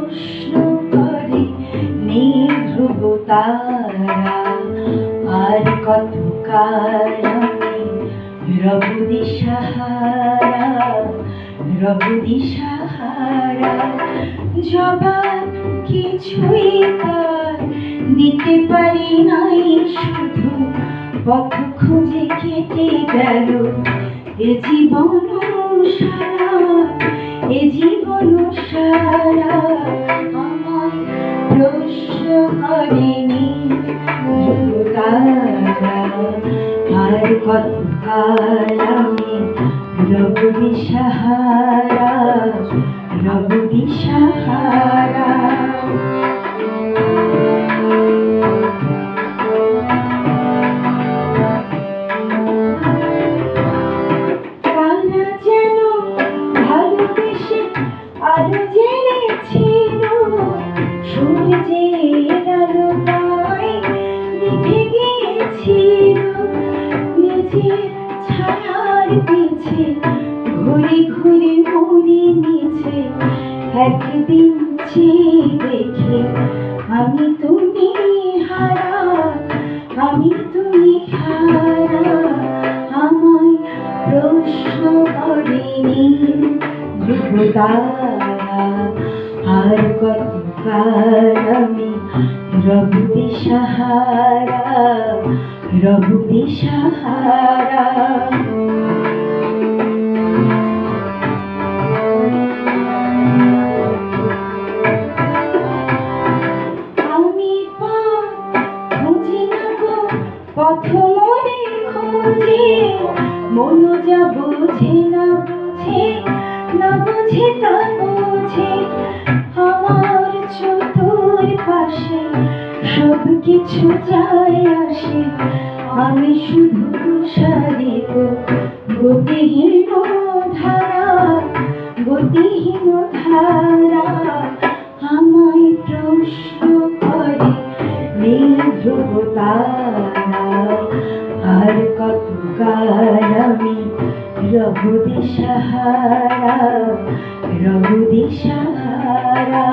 প্রশ্ন করে নির্ধ্রুব তারা, আর কত কাল আমি রব দিশাহারা, রব দিশাহারা। জবাব কিছুই তার দিতে পারি নাই, শুধু পথ খুঁজে কেটে গেল এ জীবন সারা, এ জীবন সারা। আমার প্রশ্ন করেনি তারা, আর কত কাল আমি রব দিশাহারা, রব দিশাহারা। কারা যেন ভালোবেসে আলো জেনেছিল, সূর্যের আলো তাই নিভে গিয়েছিল। নিজের ছায়ার পিছে ঘুরে ঘুরে মরে নিচে, একদিন চেয়ে দেখে আমি তুমি হারা, আমি তুমি হারা। আমায় প্রশ্ন করেনি ধ্রুব তারা, আর কত কাল আমি রব দিশাহারা, রব দিশাহারা। আমি পথ খুঁজি না গো, পথ মনে খুঁজি, মন যা বোঝে না বুঝে, না বুঝে তা বুঝে। আমার চতুর্পাশে সব কিছু যায় আসে, আমি শুধু সারিব গতিহীন ধারা, গতিহীন ধারা। আমায় প্রশ্ন করে নির্ধ্রুব তারা, আর কত কাল আমি রব দিশাহারা, রব দিশাহারা।